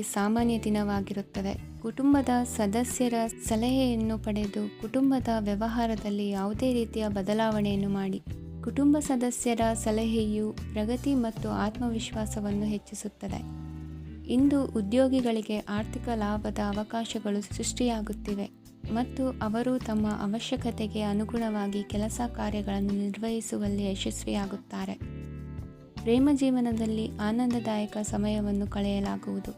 ಸಾಮಾನ್ಯ ದಿನವಾಗಿರುತ್ತದೆ. ಕುಟುಂಬದ ಸದಸ್ಯರ ಸಲಹೆಯನ್ನು ಪಡೆದು ಕುಟುಂಬದ ವ್ಯವಹಾರದಲ್ಲಿ ಯಾವುದೇ ರೀತಿಯ ಬದಲಾವಣೆಯನ್ನು ಮಾಡಿ. ಕುಟುಂಬ ಸದಸ್ಯರ ಸಲಹೆಯು ಪ್ರಗತಿ ಮತ್ತು ಆತ್ಮವಿಶ್ವಾಸವನ್ನು ಹೆಚ್ಚಿಸುತ್ತದೆ. ಇಂದು ಉದ್ಯೋಗಿಗಳಿಗೆ ಆರ್ಥಿಕ ಲಾಭದ ಅವಕಾಶಗಳು ಸೃಷ್ಟಿಯಾಗುತ್ತಿವೆ ಮತ್ತು ಅವರು ತಮ್ಮ ಅವಶ್ಯಕತೆಗೆ ಅನುಗುಣವಾಗಿ ಕೆಲಸ ಕಾರ್ಯಗಳನ್ನು ನಿರ್ವಹಿಸುವಲ್ಲಿ ಯಶಸ್ವಿಯಾಗುತ್ತಾರೆ. ಪ್ರೇಮ ಜೀವನದಲ್ಲಿ ಆನಂದದಾಯಕ ಸಮಯವನ್ನು ಕಳೆಯಲಾಗುವುದು.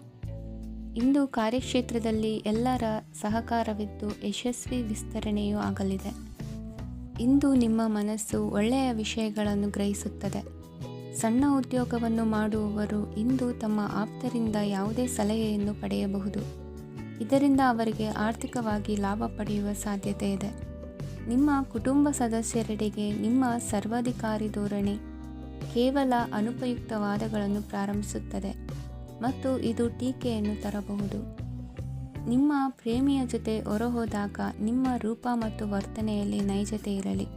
ಇಂದು ಕಾರ್ಯಕ್ಷೇತ್ರದಲ್ಲಿ ಎಲ್ಲರ ಸಹಕಾರವಿದ್ದು ಯಶಸ್ವಿ ವಿಸ್ತರಣೆಯೂ ಆಗಲಿದೆ. ಇಂದು ನಿಮ್ಮ ಮನಸ್ಸು ಒಳ್ಳೆಯ ವಿಷಯಗಳನ್ನು ಗ್ರಹಿಸುತ್ತದೆ. ಸಣ್ಣ ಉದ್ಯೋಗವನ್ನು ಮಾಡುವವರು ಇಂದು ತಮ್ಮ ಆಪ್ತರಿಂದ ಯಾವುದೇ ಸಲಹೆಯನ್ನು ಪಡೆಯಬಹುದು. ಇದರಿಂದ ಅವರಿಗೆ ಆರ್ಥಿಕವಾಗಿ ಲಾಭ ಪಡೆಯುವ ಸಾಧ್ಯತೆ ಇದೆ. ನಿಮ್ಮ ಕುಟುಂಬ ಸದಸ್ಯರೆಡೆಗೆ ನಿಮ್ಮ ಸರ್ವಾಧಿಕಾರಿ ಧೋರಣೆ ಕೇವಲ ಅನುಪಯುಕ್ತ ವಾದಗಳನ್ನು ಪ್ರಾರಂಭಿಸುತ್ತದೆ ಮತ್ತು ಇದು ಟೀಕೆಯನ್ನು ತರಬಹುದು. ನಿಮ್ಮ ಪ್ರೇಮಿಯ ಜೊತೆ ಹೊರಹೋದಾಗ ನಿಮ್ಮ ರೂಪ ಮತ್ತು ವರ್ತನೆಯಲ್ಲಿ ನೈಜತೆ ಇರಲಿ.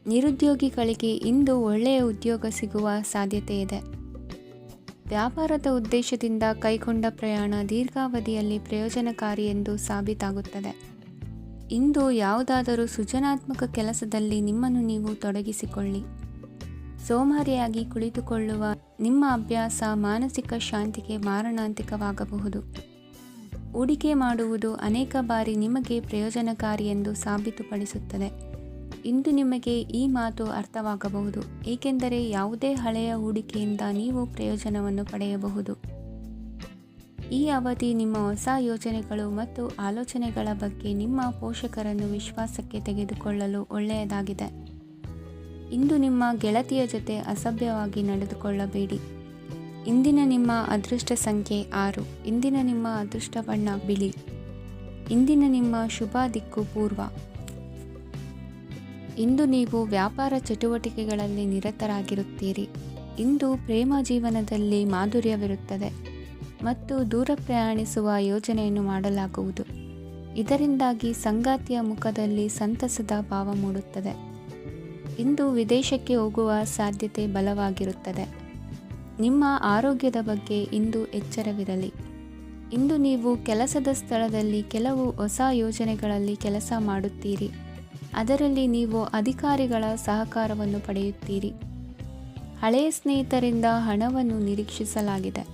ನಿರುದ್ಯೋಗಿಗಳಿಗೆ ಇಂದು ಒಳ್ಳೆಯ ಉದ್ಯೋಗ ಸಿಗುವ ಸಾಧ್ಯತೆ ಇದೆ. ವ್ಯಾಪಾರದ ಉದ್ದೇಶದಿಂದ ಕೈಗೊಂಡ ಪ್ರಯಾಣ ದೀರ್ಘಾವಧಿಯಲ್ಲಿ ಪ್ರಯೋಜನಕಾರಿ ಎಂದು ಸಾಬೀತಾಗುತ್ತದೆ. ಇಂದು ಯಾವುದಾದರೂ ಸೃಜನಾತ್ಮಕ ಕೆಲಸದಲ್ಲಿ ನಿಮ್ಮನ್ನು ನೀವು ತೊಡಗಿಸಿಕೊಳ್ಳಿ. ಸೋಮಾರಿಯಾಗಿ ಕುಳಿತುಕೊಳ್ಳುವ ನಿಮ್ಮ ಅಭ್ಯಾಸ ಮಾನಸಿಕ ಶಾಂತಿಗೆ ಮಾರಣಾಂತಿಕವಾಗಬಹುದು. ಹೂಡಿಕೆ ಮಾಡುವುದು ಅನೇಕ ಬಾರಿ ನಿಮಗೆ ಪ್ರಯೋಜನಕಾರಿ ಎಂದು ಸಾಬೀತುಪಡಿಸುತ್ತದೆ. ಇಂದು ನಿಮಗೆ ಈ ಮಾತು ಅರ್ಥವಾಗಬಹುದು, ಏಕೆಂದರೆ ಯಾವುದೇ ಹಳೆಯ ಹೂಡಿಕೆಯಿಂದ ನೀವು ಪ್ರಯೋಜನವನ್ನು ಪಡೆಯಬಹುದು. ಈ ಅವಧಿ ನಿಮ್ಮ ಹೊಸ ಯೋಜನೆಗಳು ಮತ್ತು ಆಲೋಚನೆಗಳ ಬಗ್ಗೆ ನಿಮ್ಮ ಪೋಷಕರನ್ನು ವಿಶ್ವಾಸಕ್ಕೆ ತೆಗೆದುಕೊಳ್ಳಲು ಒಳ್ಳೆಯದಾಗಿದೆ. ಇಂದು ನಿಮ್ಮ ಗೆಳತಿಯ ಜೊತೆ ಅಸಭ್ಯವಾಗಿ ನಡೆದುಕೊಳ್ಳಬೇಡಿ. ಇಂದಿನ ನಿಮ್ಮ ಅದೃಷ್ಟ ಸಂಖ್ಯೆ 6. ಇಂದಿನ ನಿಮ್ಮ ಅದೃಷ್ಟ ಬಣ್ಣ ಬಿಳಿ. ಇಂದಿನ ನಿಮ್ಮ ಶುಭ ದಿಕ್ಕು ಪೂರ್ವ. ಇಂದು ನೀವು ವ್ಯಾಪಾರ ಚಟುವಟಿಕೆಗಳಲ್ಲಿ ನಿರತರಾಗಿರುತ್ತೀರಿ. ಇಂದು ಪ್ರೇಮ ಜೀವನದಲ್ಲಿ ಮಾಧುರ್ಯವಿರುತ್ತದೆ ಮತ್ತು ದೂರ ಪ್ರಯಾಣಿಸುವ ಯೋಜನೆಯನ್ನು ಮಾಡಲಾಗುವುದು. ಇದರಿಂದಾಗಿ ಸಂಗಾತಿಯ ಮುಖದಲ್ಲಿ ಸಂತಸದ ಭಾವ ಮೂಡುತ್ತದೆ. ಇಂದು ವಿದೇಶಕ್ಕೆ ಹೋಗುವ ಸಾಧ್ಯತೆ ಬಲವಾಗಿರುತ್ತದೆ. ನಿಮ್ಮ ಆರೋಗ್ಯದ ಬಗ್ಗೆ ಇಂದು ಎಚ್ಚರವಿರಲಿ. ಇಂದು ನೀವು ಕೆಲಸದ ಸ್ಥಳದಲ್ಲಿ ಕೆಲವು ಹೊಸ ಯೋಜನೆಗಳಲ್ಲಿ ಕೆಲಸ ಮಾಡುತ್ತೀರಿ. ಅದರಲ್ಲಿ ನೀವು ಅಧಿಕಾರಿಗಳ ಸಹಕಾರವನ್ನು ಪಡೆಯುತ್ತೀರಿ. ಹಳೆಯ ಸ್ನೇಹಿತರಿಂದ ಹಣವನ್ನು ನಿರೀಕ್ಷಿಸಲಾಗಿದೆ.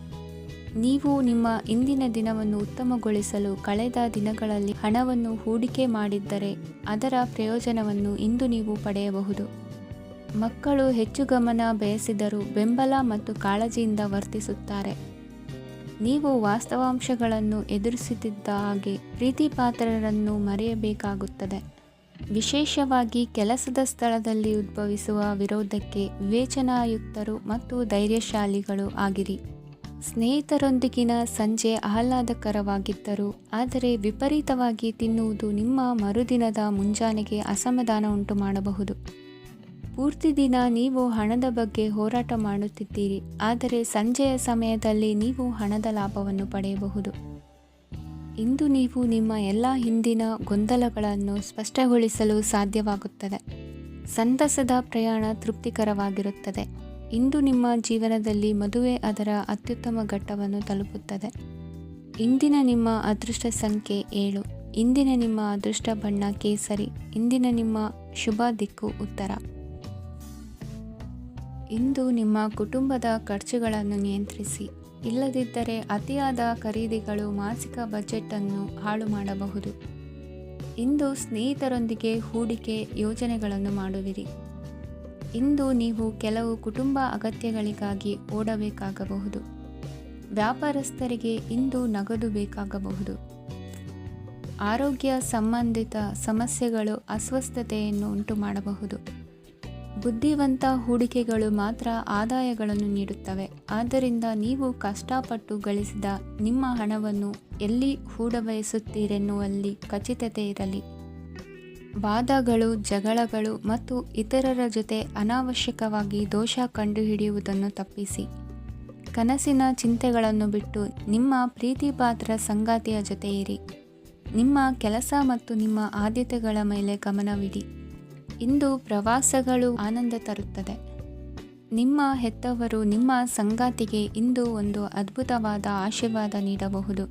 ನೀವು ನಿಮ್ಮ ಇಂದಿನ ದಿನವನ್ನು ಉತ್ತಮಗೊಳಿಸಲು ಕಳೆದ ದಿನಗಳಲ್ಲಿ ಹಣವನ್ನು ಹೂಡಿಕೆ ಮಾಡಿದ್ದರೆ ಅದರ ಪ್ರಯೋಜನವನ್ನು ಇಂದು ನೀವು ಪಡೆಯಬಹುದು. ಮಕ್ಕಳು ಹೆಚ್ಚು ಗಮನ ಬಯಸಿದರೂ ಬೆಂಬಲ ಮತ್ತು ಕಾಳಜಿಯಿಂದ ವರ್ತಿಸುತ್ತಾರೆ. ನೀವು ವಾಸ್ತವಾಂಶಗಳನ್ನು ಎದುರಿಸುತ್ತಿದ್ದ ಹಾಗೆ ಪ್ರೀತಿಪಾತ್ರರನ್ನು ಮರೆಯಬೇಕಾಗುತ್ತದೆ. ವಿಶೇಷವಾಗಿ ಕೆಲಸದ ಸ್ಥಳದಲ್ಲಿ ಉದ್ಭವಿಸುವ ವಿರೋಧಕ್ಕೆ ವಿವೇಚನಾಯುಕ್ತರು ಮತ್ತು ಧೈರ್ಯಶಾಲಿಗಳು ಆಗಿರಿ. ಸ್ನೇಹಿತರೊಂದಿಗಿನ ಸಂಜೆ ಆಹ್ಲಾದಕರವಾಗಿದ್ದರೂ ಆದರೆ ವಿಪರೀತವಾಗಿ ತಿನ್ನುವುದು ನಿಮ್ಮ ಮರುದಿನದ ಮುಂಜಾನೆಗೆ ಅಸಮಾಧಾನ ಉಂಟು ಮಾಡಬಹುದು. ಪೂರ್ತಿ ದಿನ ನೀವು ಹಣದ ಬಗ್ಗೆ ಹೋರಾಟ ಮಾಡುತ್ತಿದ್ದೀರಿ, ಆದರೆ ಸಂಜೆಯ ಸಮಯದಲ್ಲಿ ನೀವು ಹಣದ ಲಾಭವನ್ನು ಪಡೆಯಬಹುದು. ಇಂದು ನೀವು ನಿಮ್ಮ ಎಲ್ಲ ಹಿಂದಿನ ಗೊಂದಲಗಳನ್ನು ಸ್ಪಷ್ಟಗೊಳಿಸಲು ಸಾಧ್ಯವಾಗುತ್ತದೆ. ಸಂತಸದ ಪ್ರಯಾಣ ತೃಪ್ತಿಕರವಾಗಿರುತ್ತದೆ. ಇಂದು ನಿಮ್ಮ ಜೀವನದಲ್ಲಿ ಮದುವೆ ಅದರ ಅತ್ಯುತ್ತಮ ಘಟ್ಟವನ್ನು ತಲುಪುತ್ತದೆ. ಇಂದಿನ ನಿಮ್ಮ ಅದೃಷ್ಟ ಸಂಖ್ಯೆ 7. ಇಂದಿನ ನಿಮ್ಮ ಅದೃಷ್ಟ ಬಣ್ಣ ಕೇಸರಿ. ಇಂದಿನ ನಿಮ್ಮ ಶುಭ ದಿಕ್ಕು ಉತ್ತರ. ಇಂದು ನಿಮ್ಮ ಕುಟುಂಬದ ಖರ್ಚುಗಳನ್ನು ನಿಯಂತ್ರಿಸಿ. ಇಲ್ಲದಿದ್ದರೆ ಅತಿಯಾದ ಖರೀದಿಗಳು ಮಾಸಿಕ ಬಜೆಟನ್ನು ಹಾಳು ಮಾಡಬಹುದು. ಇಂದು ಸ್ನೇಹಿತರೊಂದಿಗೆ ಹೂಡಿಕೆ ಯೋಜನೆಗಳನ್ನು ಮಾಡುವಿರಿ. ಇಂದು ನೀವು ಕೆಲವು ಕುಟುಂಬ ಅಗತ್ಯಗಳಿಗಾಗಿ ಓಡಬೇಕಾಗಬಹುದು. ವ್ಯಾಪಾರಸ್ಥರಿಗೆ ಇಂದು ನಗದು ಬೇಕಾಗಬಹುದು. ಆರೋಗ್ಯ ಸಂಬಂಧಿತ ಸಮಸ್ಯೆಗಳು ಅಸ್ವಸ್ಥತೆಯನ್ನು ಉಂಟು ಮಾಡಬಹುದು. ಬುದ್ಧಿವಂತ ಹೂಡಿಕೆಗಳು ಮಾತ್ರ ಆದಾಯಗಳನ್ನು ನೀಡುತ್ತವೆ. ಆದ್ದರಿಂದ ನೀವು ಕಷ್ಟಪಟ್ಟು ಗಳಿಸಿದ ನಿಮ್ಮ ಹಣವನ್ನು ಎಲ್ಲಿ ಹೂಡಬಯಸುತ್ತೀರೆನ್ನುವಲ್ಲಿ ಖಚಿತತೆ ಇರಲಿ. ವಾದಗಳು, ಜಗಳಗಳು ಮತ್ತು ಇತರರ ಜೊತೆ ಅನಾವಶ್ಯಕವಾಗಿ ದೋಷ ಕಂಡುಹಿಡಿಯುವುದನ್ನು ತಪ್ಪಿಸಿ. ಕನಸಿನ ಚಿಂತೆಗಳನ್ನು ಬಿಟ್ಟು ನಿಮ್ಮ ಪ್ರೀತಿಪಾತ್ರ ಸಂಗಾತಿಯ ಜೊತೆ ಇರಿ. ನಿಮ್ಮ ಕೆಲಸ ಮತ್ತು ನಿಮ್ಮ ಆದ್ಯತೆಗಳ ಮೇಲೆ ಗಮನವಿಡಿ. ಇಂದು ಪ್ರವಾಸಗಳು ಆನಂದ ತರುತ್ತದೆ. ನಿಮ್ಮ ಹೆತ್ತವರು ನಿಮ್ಮ ಸಂಗಾತಿಗೆ ಇಂದು ಒಂದು ಅದ್ಭುತವಾದ ಆಶೀರ್ವಾದ ನೀಡಬಹುದು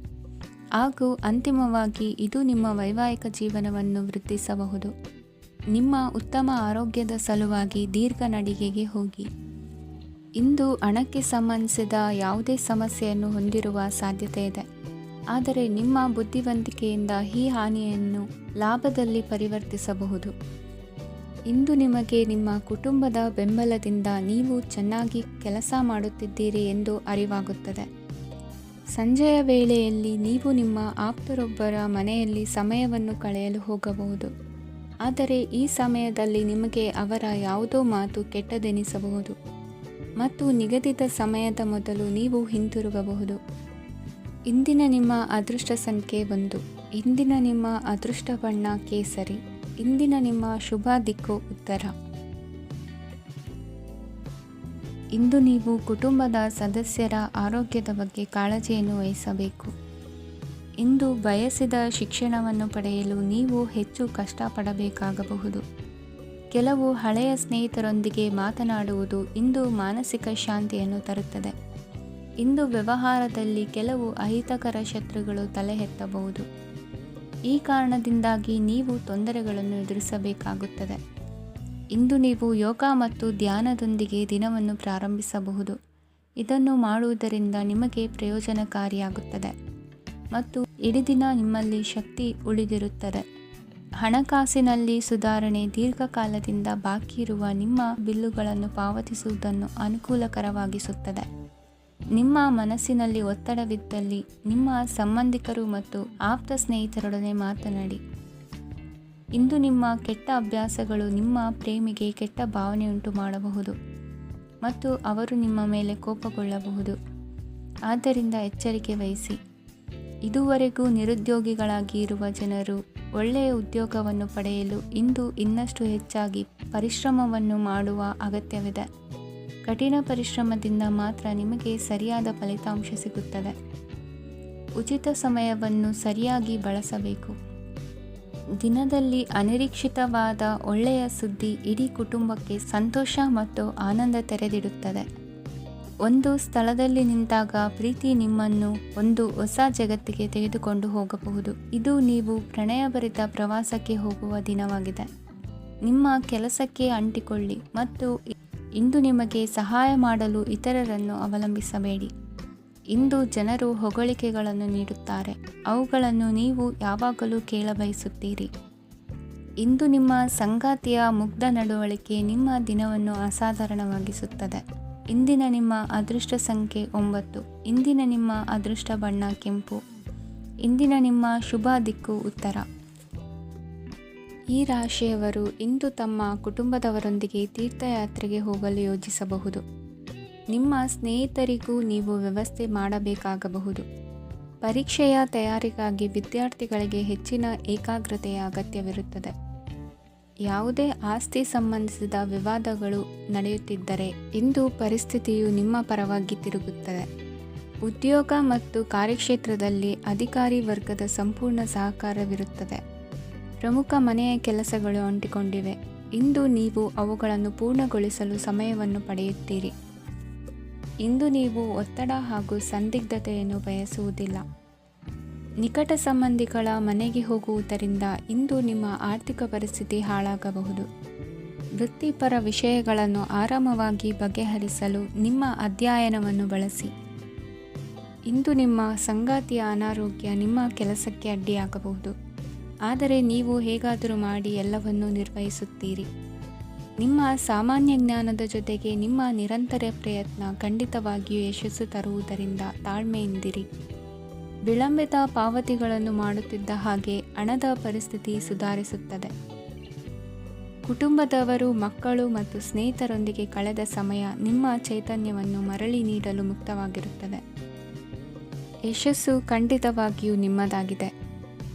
ಹಾಗೂ ಅಂತಿಮವಾಗಿ ಇದು ನಿಮ್ಮ ವೈವಾಹಿಕ ಜೀವನವನ್ನು ವೃದ್ಧಿಸಬಹುದು. ನಿಮ್ಮ ಉತ್ತಮ ಆರೋಗ್ಯದ ಸಲುವಾಗಿ ದೀರ್ಘ ನಡಿಗೆಗೆ ಹೋಗಿ. ಇಂದು ಹಣಕ್ಕೆ ಸಂಬಂಧಿಸಿದ ಯಾವುದೇ ಸಮಸ್ಯೆಯನ್ನು ಹೊಂದಿರುವ ಸಾಧ್ಯತೆ ಇದೆ, ಆದರೆ ನಿಮ್ಮ ಬುದ್ಧಿವಂತಿಕೆಯಿಂದ ಈ ಹಾನಿಯನ್ನು ಲಾಭದಲ್ಲಿ ಪರಿವರ್ತಿಸಬಹುದು. ಇಂದು ನಿಮಗೆ ನಿಮ್ಮ ಕುಟುಂಬದ ಬೆಂಬಲದಿಂದ ನೀವು ಚೆನ್ನಾಗಿ ಕೆಲಸ ಮಾಡುತ್ತಿದ್ದೀರಿ ಎಂದು ಅರಿವಾಗುತ್ತದೆ. ಸಂಜೆಯ ವೇಳೆಯಲ್ಲಿ ನೀವು ನಿಮ್ಮ ಆಪ್ತರೊಬ್ಬರ ಮನೆಯಲ್ಲಿ ಸಮಯವನ್ನು ಕಳೆಯಲು ಹೋಗಬಹುದು, ಆದರೆ ಈ ಸಮಯದಲ್ಲಿ ನಿಮಗೆ ಅವರ ಯಾವುದೋ ಮಾತು ಕೆಟ್ಟದೆನಿಸಬಹುದು ಮತ್ತು ನಿಗದಿತ ಸಮಯದ ಮೊದಲು ನೀವು ಹಿಂತಿರುಗಬಹುದು. ಇಂದಿನ ನಿಮ್ಮ ಅದೃಷ್ಟ ಸಂಖ್ಯೆ 1. ಇಂದಿನ ನಿಮ್ಮ ಅದೃಷ್ಟ ಬಣ್ಣ ಕೇಸರಿ. ಇಂದಿನ ನಿಮ್ಮ ಶುಭ ದಿಕ್ಕು ಉತ್ತರ. ಇಂದು ನೀವು ಕುಟುಂಬದ ಸದಸ್ಯರ ಆರೋಗ್ಯದ ಬಗ್ಗೆ ಕಾಳಜಿಯನ್ನು ವಹಿಸಬೇಕು. ಇಂದು ಬಯಸಿದ ಶಿಕ್ಷಣವನ್ನು ಪಡೆಯಲು ನೀವು ಹೆಚ್ಚು ಕಷ್ಟಪಡಬೇಕಾಗಬಹುದು. ಕೆಲವು ಹಳೆಯ ಸ್ನೇಹಿತರೊಂದಿಗೆ ಮಾತನಾಡುವುದು ಇಂದು ಮಾನಸಿಕ ಶಾಂತಿಯನ್ನು ತರುತ್ತದೆ. ಇಂದು ವ್ಯವಹಾರದಲ್ಲಿ ಕೆಲವು ಅಹಿತಕರ ಶತ್ರುಗಳು ತಲೆ ಎತ್ತಬಹುದು. ಈ ಕಾರಣದಿಂದಾಗಿ ನೀವು ತೊಂದರೆಗಳನ್ನು ಎದುರಿಸಬೇಕಾಗುತ್ತದೆ. ಇಂದು ನೀವು ಯೋಗ ಮತ್ತು ಧ್ಯಾನದೊಂದಿಗೆ ದಿನವನ್ನು ಪ್ರಾರಂಭಿಸಬಹುದು. ಇದನ್ನು ಮಾಡುವುದರಿಂದ ನಿಮಗೆ ಪ್ರಯೋಜನಕಾರಿಯಾಗುತ್ತದೆ ಮತ್ತು ಇಡೀ ದಿನ ನಿಮ್ಮಲ್ಲಿ ಶಕ್ತಿ ಉಳಿದಿರುತ್ತದೆ. ಹಣಕಾಸಿನಲ್ಲಿ ಸುಧಾರಣೆ. ದೀರ್ಘಕಾಲದಿಂದ ಬಾಕಿ ಇರುವ ನಿಮ್ಮ ಬಿಲ್ಲುಗಳನ್ನು ಪಾವತಿಸುವುದನ್ನು ಅನುಕೂಲಕರವಾಗಿಸುತ್ತದೆ. ನಿಮ್ಮ ಮನಸ್ಸಿನಲ್ಲಿ ಒತ್ತಡವಿದ್ದಲ್ಲಿ ನಿಮ್ಮ ಸಂಬಂಧಿಕರು ಮತ್ತು ಆಪ್ತ ಸ್ನೇಹಿತರೊಡನೆ ಮಾತನಾಡಿ. ಇಂದು ನಿಮ್ಮ ಕೆಟ್ಟ ಅಭ್ಯಾಸಗಳು ನಿಮ್ಮ ಪ್ರೇಮಿಗೆ ಕೆಟ್ಟ ಭಾವನೆಯುಂಟು ಮಾಡಬಹುದು ಮತ್ತು ಅವರು ನಿಮ್ಮ ಮೇಲೆ ಕೋಪಗೊಳ್ಳಬಹುದು. ಆದ್ದರಿಂದ ಎಚ್ಚರಿಕೆ ವಹಿಸಿ. ಇದುವರೆಗೂ ನಿರುದ್ಯೋಗಿಗಳಾಗಿ ಇರುವ ಜನರು ಒಳ್ಳೆಯ ಉದ್ಯೋಗವನ್ನು ಪಡೆಯಲು ಇಂದು ಇನ್ನಷ್ಟು ಹೆಚ್ಚಾಗಿ ಪರಿಶ್ರಮವನ್ನು ಮಾಡುವ ಅಗತ್ಯವಿದೆ. ಕಠಿಣ ಪರಿಶ್ರಮದಿಂದ ಮಾತ್ರ ನಿಮಗೆ ಸರಿಯಾದ ಫಲಿತಾಂಶ ಸಿಗುತ್ತದೆ. ಉಚಿತ ಸಮಯವನ್ನು ಸರಿಯಾಗಿ ಬಳಸಬೇಕು. ದಿನದಲ್ಲಿ ಅನಿರೀಕ್ಷಿತವಾದ ಒಳ್ಳೆಯ ಸುದ್ದಿ ಇಡೀ ಕುಟುಂಬಕ್ಕೆ ಸಂತೋಷ ಮತ್ತು ಆನಂದ ತೆರೆದಿಡುತ್ತದೆ. ಒಂದು ಸ್ಥಳದಲ್ಲಿ ನಿಂತಾಗ ಪ್ರೀತಿ ನಿಮ್ಮನ್ನು ಒಂದು ಹೊಸ ಜಗತ್ತಿಗೆ ತೆಗೆದುಕೊಂಡು ಹೋಗಬಹುದು. ಇದು ನೀವು ಪ್ರಣಯಭರಿತ ಪ್ರವಾಸಕ್ಕೆ ಹೋಗುವ ದಿನವಾಗಿದೆ. ನಿಮ್ಮ ಕೆಲಸಕ್ಕೆ ಅಂಟಿಕೊಳ್ಳಿ ಮತ್ತು ಇಂದು ನಿಮಗೆ ಸಹಾಯ ಮಾಡಲು ಇತರರನ್ನು ಅವಲಂಬಿಸಬೇಡಿ. ಇಂದು ಜನರು ಹೊಗಳಿಕೆಗಳನ್ನು ನೀಡುತ್ತಾರೆ, ಅವುಗಳನ್ನು ನೀವು ಯಾವಾಗಲೂ ಕೇಳಬಯಸುತ್ತೀರಿ. ಇಂದು ನಿಮ್ಮ ಸಂಗಾತಿಯ ಮುಗ್ಧ ನಡವಳಿಕೆ ನಿಮ್ಮ ದಿನವನ್ನು ಅಸಾಧಾರಣವಾಗಿಸುತ್ತದೆ. ಇಂದಿನ ನಿಮ್ಮ ಅದೃಷ್ಟ ಸಂಖ್ಯೆ 9. ಇಂದಿನ ನಿಮ್ಮ ಅದೃಷ್ಟ ಬಣ್ಣ ಕೆಂಪು. ಇಂದಿನ ನಿಮ್ಮ ಶುಭ ದಿಕ್ಕು ಉತ್ತರ. ಈ ರಾಶಿಯವರು ಇಂದು ತಮ್ಮ ಕುಟುಂಬದವರೊಂದಿಗೆ ತೀರ್ಥಯಾತ್ರೆಗೆ ಹೋಗಲು ಯೋಜಿಸಬಹುದು. ನಿಮ್ಮ ಸ್ನೇಹಿತರಿಗೂ ನೀವು ವ್ಯವಸ್ಥೆ ಮಾಡಬೇಕಾಗಬಹುದು. ಪರೀಕ್ಷೆಯ ತಯಾರಿಗಾಗಿ ವಿದ್ಯಾರ್ಥಿಗಳಿಗೆ ಹೆಚ್ಚಿನ ಏಕಾಗ್ರತೆಯ ಅಗತ್ಯವಿರುತ್ತದೆ. ಯಾವುದೇ ಆಸ್ತಿ ಸಂಬಂಧಿಸಿದ ವಿವಾದಗಳು ನಡೆಯುತ್ತಿದ್ದರೆ ಇಂದು ಪರಿಸ್ಥಿತಿಯು ನಿಮ್ಮ ಪರವಾಗಿ ತಿರುಗುತ್ತದೆ. ಉದ್ಯೋಗ ಮತ್ತು ಕಾರ್ಯಕ್ಷೇತ್ರದಲ್ಲಿ ಅಧಿಕಾರಿ ವರ್ಗದ ಸಂಪೂರ್ಣ ಸಹಕಾರವಿರುತ್ತದೆ. ಪ್ರಮುಖ ಮನೆಯ ಕೆಲಸಗಳು ಅಂಟಿಕೊಂಡಿವೆ. ಇಂದು ನೀವು ಅವುಗಳನ್ನು ಪೂರ್ಣಗೊಳಿಸಲು ಸಮಯವನ್ನು ಪಡೆಯುತ್ತೀರಿ. ಇಂದು ನೀವು ಒತ್ತಡ ಹಾಗೂ ಸಂದಿಗ್ಧತೆಯನ್ನು ಬಯಸುವುದಿಲ್ಲ. ನಿಕಟ ಸಂಬಂಧಿಗಳ ಮನೆಗೆ ಹೋಗುವುದರಿಂದ ಇಂದು ನಿಮ್ಮ ಆರ್ಥಿಕ ಪರಿಸ್ಥಿತಿ ಹಾಳಾಗಬಹುದು. ವೃತ್ತಿಪರ ವಿಷಯಗಳನ್ನು ಆರಾಮವಾಗಿ ಬಗೆಹರಿಸಲು ನಿಮ್ಮ ಅಧ್ಯಯನವನ್ನು ಬಳಸಿ. ಇಂದು ನಿಮ್ಮ ಸಂಗಾತಿಯ ಅನಾರೋಗ್ಯ ನಿಮ್ಮ ಕೆಲಸಕ್ಕೆ ಅಡ್ಡಿಯಾಗಬಹುದು, ಆದರೆ ನೀವು ಹೇಗಾದರೂ ಮಾಡಿ ಎಲ್ಲವನ್ನೂ ನಿರ್ವಹಿಸುತ್ತೀರಿ. ನಿಮ್ಮ ಸಾಮಾನ್ಯ ಜ್ಞಾನದ ಜೊತೆಗೆ ನಿಮ್ಮ ನಿರಂತರ ಪ್ರಯತ್ನ ಖಂಡಿತವಾಗಿಯೂ ಯಶಸ್ಸು ತರುವುದರಿಂದ ತಾಳ್ಮೆಯಿಂದಿರಿ. ವಿಳಂಬಿತ ಪಾವತಿಗಳನ್ನು ಮಾಡುತ್ತಿದ್ದ ಹಾಗೆ ಹಣದ ಪರಿಸ್ಥಿತಿ ಸುಧಾರಿಸುತ್ತದೆ. ಕುಟುಂಬದವರು, ಮಕ್ಕಳು ಮತ್ತು ಸ್ನೇಹಿತರೊಂದಿಗೆ ಕಳೆದ ಸಮಯ ನಿಮ್ಮ ಚೈತನ್ಯವನ್ನು ಮರಳಿ ನೀಡಲು ಮುಕ್ತವಾಗಿರುತ್ತದೆ. ಯಶಸ್ಸು ಖಂಡಿತವಾಗಿಯೂ ನಿಮ್ಮದಾಗಿದೆ.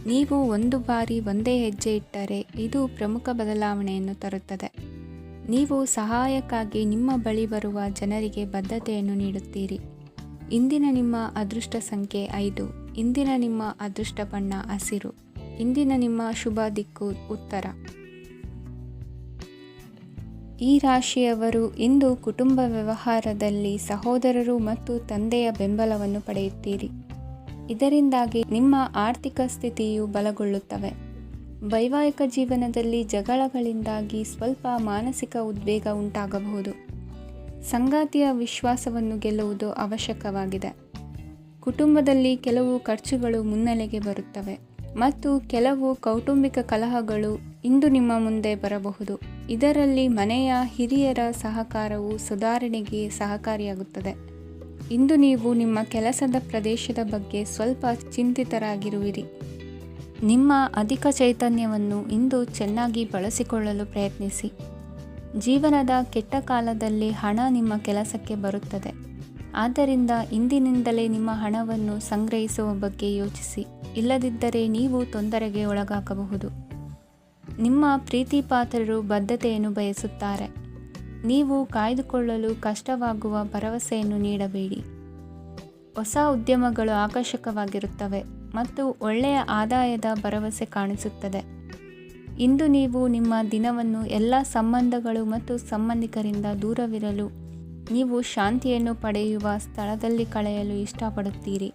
ನೀವು ಒಂದು ಬಾರಿ ಒಂದೇ ಹೆಜ್ಜೆ ಇಟ್ಟರೆ ಇದು ಪ್ರಮುಖ ಬದಲಾವಣೆಯನ್ನು ತರುತ್ತದೆ. ನೀವು ಸಹಾಯಕ್ಕಾಗಿ ನಿಮ್ಮ ಬಳಿ ಬರುವ ಜನರಿಗೆ ಬದ್ಧತೆಯನ್ನು ನೀಡುತ್ತೀರಿ. ಇಂದಿನ ನಿಮ್ಮ ಅದೃಷ್ಟ ಸಂಖ್ಯೆ 5. ಇಂದಿನ ನಿಮ್ಮ ಅದೃಷ್ಟ ಬಣ್ಣ ಹಸಿರು. ಇಂದಿನ ನಿಮ್ಮ ಶುಭ ದಿಕ್ಕು ಉತ್ತರ. ಈ ರಾಶಿಯವರು ಇಂದು ಕುಟುಂಬ ವ್ಯವಹಾರದಲ್ಲಿ ಸಹೋದರರು ಮತ್ತು ತಂದೆಯ ಬೆಂಬಲವನ್ನು ಪಡೆಯುತ್ತೀರಿ. ಇದರಿಂದಾಗಿ ನಿಮ್ಮ ಆರ್ಥಿಕ ಸ್ಥಿತಿಯು ಬಲಗೊಳ್ಳುತ್ತವೆ. ವೈವಾಹಿಕ ಜೀವನದಲ್ಲಿ ಜಗಳಗಳಿಂದಾಗಿ ಸ್ವಲ್ಪ ಮಾನಸಿಕ ಉದ್ವೇಗ ಉಂಟಾಗಬಹುದು. ಸಂಗಾತಿಯ ವಿಶ್ವಾಸವನ್ನು ಗೆಲ್ಲುವುದು ಅವಶ್ಯಕವಾಗಿದೆ. ಕುಟುಂಬದಲ್ಲಿ ಕೆಲವು ಖರ್ಚುಗಳು ಮುನ್ನೆಲೆಗೆ ಬರುತ್ತವೆ ಮತ್ತು ಕೆಲವು ಕೌಟುಂಬಿಕ ಕಲಹಗಳು ಇಂದು ನಿಮ್ಮ ಮುಂದೆ ಬರಬಹುದು. ಇದರಲ್ಲಿ ಮನೆಯ ಹಿರಿಯರ ಸಹಕಾರವು ಸುಧಾರಣೆಗೆ ಸಹಕಾರಿಯಾಗುತ್ತದೆ. ಇಂದು ನೀವು ನಿಮ್ಮ ಕೆಲಸದ ಪ್ರದೇಶದ ಬಗ್ಗೆ ಸ್ವಲ್ಪ ಚಿಂತಿತರಾಗಿರುವಿರಿ. ನಿಮ್ಮ ಅಧಿಕ ಚೈತನ್ಯವನ್ನು ಇಂದು ಚೆನ್ನಾಗಿ ಬಳಸಿಕೊಳ್ಳಲು ಪ್ರಯತ್ನಿಸಿ. ಜೀವನದ ಕೆಟ್ಟ ಕಾಲದಲ್ಲಿ ಹಣ ನಿಮ್ಮ ಕೆಲಸಕ್ಕೆ ಬರುತ್ತದೆ. ಆದ್ದರಿಂದ ಇಂದಿನಿಂದಲೇ ನಿಮ್ಮ ಹಣವನ್ನು ಸಂಗ್ರಹಿಸುವ ಬಗ್ಗೆ ಯೋಚಿಸಿ. ಇಲ್ಲದಿದ್ದರೆ ನೀವು ತೊಂದರೆಗೆ ಒಳಗಾಗಬಹುದು. ನಿಮ್ಮ ಪ್ರೀತಿಪಾತ್ರರು ಬದ್ಧತೆಯನ್ನು ಬಯಸುತ್ತಾರೆ. ನೀವು ಕಾಯ್ದುಕೊಳ್ಳಲು ಕಷ್ಟವಾಗುವ ಭರವಸೆಯನ್ನು ನೀಡಬೇಡಿ. ಹೊಸ ಉದ್ಯಮಗಳು ಆಕರ್ಷಕವಾಗಿರುತ್ತವೆ ಮತ್ತು ಒಳ್ಳೆಯ ಆದಾಯದ ಭರವಸೆ ಕಾಣಿಸುತ್ತದೆ. ಇಂದು ನೀವು ನಿಮ್ಮ ದಿನವನ್ನು ಎಲ್ಲ ಸಂಬಂಧಗಳು ಮತ್ತು ಸಂಬಂಧಿಕರಿಂದ ದೂರವಿರಲು ನೀವು ಶಾಂತಿಯನ್ನು ಪಡೆಯುವ ಸ್ಥಳದಲ್ಲಿ ಕಳೆಯಲು ಇಷ್ಟಪಡುತ್ತೀರಿ.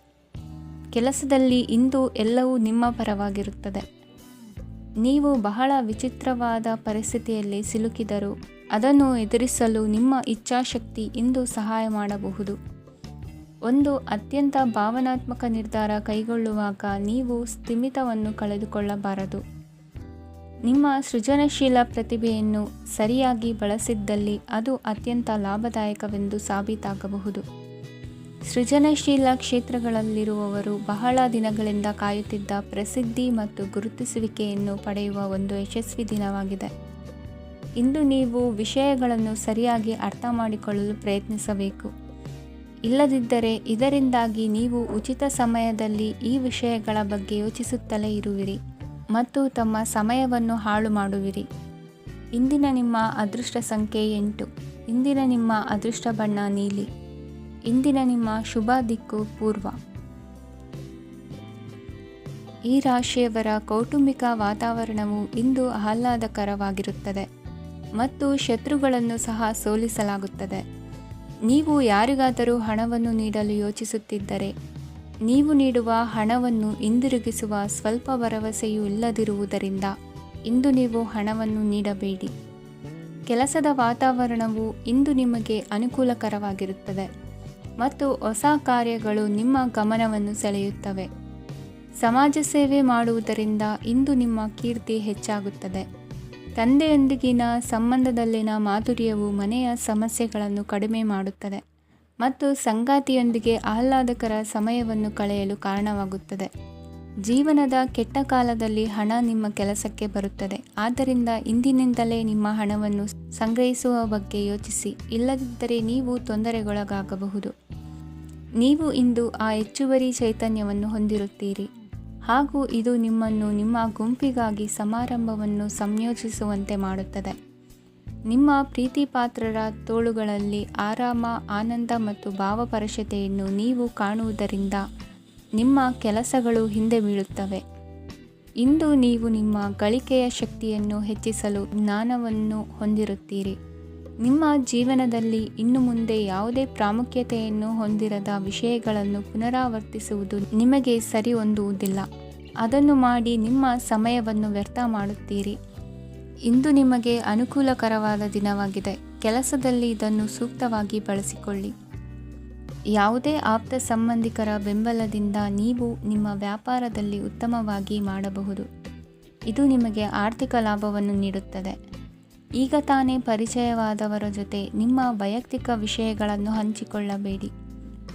ಕೆಲಸದಲ್ಲಿ ಇಂದು ಎಲ್ಲವೂ ನಿಮ್ಮ ಪರವಾಗಿರುತ್ತದೆ. ನೀವು ಬಹಳ ವಿಚಿತ್ರವಾದ ಪರಿಸ್ಥಿತಿಯಲ್ಲಿ ಸಿಲುಕಿದರೂ ಅದನ್ನು ಎದುರಿಸಲು ನಿಮ್ಮ ಇಚ್ಛಾಶಕ್ತಿ ಇಂದು ಸಹಾಯ ಮಾಡಬಹುದು. ಒಂದು ಅತ್ಯಂತ ಭಾವನಾತ್ಮಕ ನಿರ್ಧಾರ ಕೈಗೊಳ್ಳುವಾಗ ನೀವು ಸ್ಥಿಮಿತವನ್ನು ಕಳೆದುಕೊಳ್ಳಬಾರದು. ನಿಮ್ಮ ಸೃಜನಶೀಲ ಪ್ರತಿಭೆಯನ್ನು ಸರಿಯಾಗಿ ಬಳಸಿದ್ದಲ್ಲಿ ಅದು ಅತ್ಯಂತ ಲಾಭದಾಯಕವೆಂದು ಸಾಬೀತಾಗಬಹುದು. ಸೃಜನಶೀಲ ಕ್ಷೇತ್ರಗಳಲ್ಲಿರುವವರು ಬಹಳ ದಿನಗಳಿಂದ ಕಾಯುತ್ತಿದ್ದ ಪ್ರಸಿದ್ಧಿ ಮತ್ತು ಗುರುತಿಸುವಿಕೆಯನ್ನು ಪಡೆಯುವ ಒಂದು ಯಶಸ್ವಿ ದಿನವಾಗಿದೆ. ಇಂದು ನೀವು ವಿಷಯಗಳನ್ನು ಸರಿಯಾಗಿ ಅರ್ಥ ಮಾಡಿಕೊಳ್ಳಲು ಪ್ರಯತ್ನಿಸಬೇಕು. ಇಲ್ಲದಿದ್ದರೆ ಇದರಿಂದಾಗಿ ನೀವು ಉಚಿತ ಸಮಯದಲ್ಲಿ ಈ ವಿಷಯಗಳ ಬಗ್ಗೆ ಯೋಚಿಸುತ್ತಲೇ ಇರುವಿರಿ ಮತ್ತು ತಮ್ಮ ಸಮಯವನ್ನು ಹಾಳು ಮಾಡುವಿರಿ. ಇಂದಿನ ನಿಮ್ಮ ಅದೃಷ್ಟ ಸಂಖ್ಯೆ 8. ಇಂದಿನ ನಿಮ್ಮ ಅದೃಷ್ಟ ಬಣ್ಣ ನೀಲಿ. ಇಂದಿನ ನಿಮ್ಮ ಶುಭ ದಿಕ್ಕು ಪೂರ್ವ. ಈ ರಾಶಿಯವರ ಕೌಟುಂಬಿಕ ವಾತಾವರಣವು ಇಂದು ಆಹ್ಲಾದಕರವಾಗಿರುತ್ತದೆ ಮತ್ತು ಶತ್ರುಗಳನ್ನು ಸಹ ಸೋಲಿಸಲಾಗುತ್ತದೆ. ನೀವು ಯಾರಿಗಾದರೂ ಹಣವನ್ನು ನೀಡಲು ಯೋಚಿಸುತ್ತಿದ್ದರೆ ನೀವು ನೀಡುವ ಹಣವನ್ನು ಹಿಂದಿರುಗಿಸುವ ಸ್ವಲ್ಪ ಭರವಸೆಯೂ ಇಲ್ಲದಿರುವುದರಿಂದ ಇಂದು ನೀವು ಹಣವನ್ನು ನೀಡಬೇಡಿ. ಕೆಲಸದ ವಾತಾವರಣವು ಇಂದು ನಿಮಗೆ ಅನುಕೂಲಕರವಾಗಿರುತ್ತದೆ ಮತ್ತು ಹೊಸ ಕಾರ್ಯಗಳು ನಿಮ್ಮ ಗಮನವನ್ನು ಸೆಳೆಯುತ್ತವೆ. ಸಮಾಜ ಸೇವೆ ಮಾಡುವುದರಿಂದ ಇಂದು ನಿಮ್ಮ ಕೀರ್ತಿ ಹೆಚ್ಚಾಗುತ್ತದೆ. ತಂದೆಯೊಂದಿಗಿನ ಸಂಬಂಧದಲ್ಲಿನ ಮಾಧುರ್ಯವು ಮನೆಯ ಸಮಸ್ಯೆಗಳನ್ನು ಕಡಿಮೆ ಮಾಡುತ್ತದೆ ಮತ್ತು ಸಂಗಾತಿಯೊಂದಿಗೆ ಆಹ್ಲಾದಕರ ಸಮಯವನ್ನು ಕಳೆಯಲು ಕಾರಣವಾಗುತ್ತದೆ. ಜೀವನದ ಕೆಟ್ಟ ಕಾಲದಲ್ಲಿ ಹಣ ನಿಮ್ಮ ಕೆಲಸಕ್ಕೆ ಬರುತ್ತದೆ. ಆದ್ದರಿಂದ ಇಂದಿನಿಂದಲೇ ನಿಮ್ಮ ಹಣವನ್ನು ಸಂಗ್ರಹಿಸುವ ಬಗ್ಗೆ ಯೋಚಿಸಿ. ಇಲ್ಲದಿದ್ದರೆ ನೀವು ತೊಂದರೆಗೊಳಗಾಗಬಹುದು. ನೀವು ಇಂದು ಆ ಹೆಚ್ಚುವರಿ ಚೈತನ್ಯವನ್ನು ಹೊಂದಿರುತ್ತೀರಿ ಹಾಗೂ ಇದು ನಿಮ್ಮನ್ನು ನಿಮ್ಮ ಗುಂಪಿಗಾಗಿ ಸಮಾರಂಭವನ್ನು ಸಂಯೋಜಿಸುವಂತೆ ಮಾಡುತ್ತದೆ. ನಿಮ್ಮ ಪ್ರೀತಿಪಾತ್ರರ ತೋಳುಗಳಲ್ಲಿ ಆರಾಮ, ಆನಂದ ಮತ್ತು ಭಾವಪರಶತೆಯನ್ನು ನೀವು ಕಾಣುವುದರಿಂದ ನಿಮ್ಮ ಕೆಲಸಗಳು ಹಿಂದೆ ಬೀಳುತ್ತವೆ. ಇಂದು ನೀವು ನಿಮ್ಮ ಗಳಿಕೆಯ ಶಕ್ತಿಯನ್ನು ಹೆಚ್ಚಿಸಲು ಜ್ಞಾನವನ್ನು ಹೊಂದಿರುತ್ತೀರಿ. ನಿಮ್ಮ ಜೀವನದಲ್ಲಿ ಇನ್ನು ಮುಂದೆ ಯಾವುದೇ ಪ್ರಾಮುಖ್ಯತೆಯನ್ನು ಹೊಂದಿರದ ವಿಷಯಗಳನ್ನು ಪುನರಾವರ್ತಿಸುವುದು ನಿಮಗೆ ಸರಿ ಹೊಂದುವುದಿಲ್ಲ. ಅದನ್ನು ಮಾಡಿ ನಿಮ್ಮ ಸಮಯವನ್ನು ವ್ಯರ್ಥ ಮಾಡುತ್ತೀರಿ. ಇಂದು ನಿಮಗೆ ಅನುಕೂಲಕರವಾದ ದಿನವಾಗಿದೆ. ಕೆಲಸದಲ್ಲಿ ಇದನ್ನು ಸೂಕ್ತವಾಗಿ ಬಳಸಿಕೊಳ್ಳಿ. ಯಾವುದೇ ಆಪ್ತ ಸಂಬಂಧಿಕರ ಬೆಂಬಲದಿಂದ ನೀವು ನಿಮ್ಮ ವ್ಯಾಪಾರದಲ್ಲಿ ಉತ್ತಮವಾಗಿ ಮಾಡಬಹುದು. ಇದು ನಿಮಗೆ ಆರ್ಥಿಕ ಲಾಭವನ್ನು ನೀಡುತ್ತದೆ. ಈಗ ತಾನೇ ಪರಿಚಯವಾದವರ ಜೊತೆ ನಿಮ್ಮ ವೈಯಕ್ತಿಕ ವಿಷಯಗಳನ್ನು ಹಂಚಿಕೊಳ್ಳಬೇಡಿ.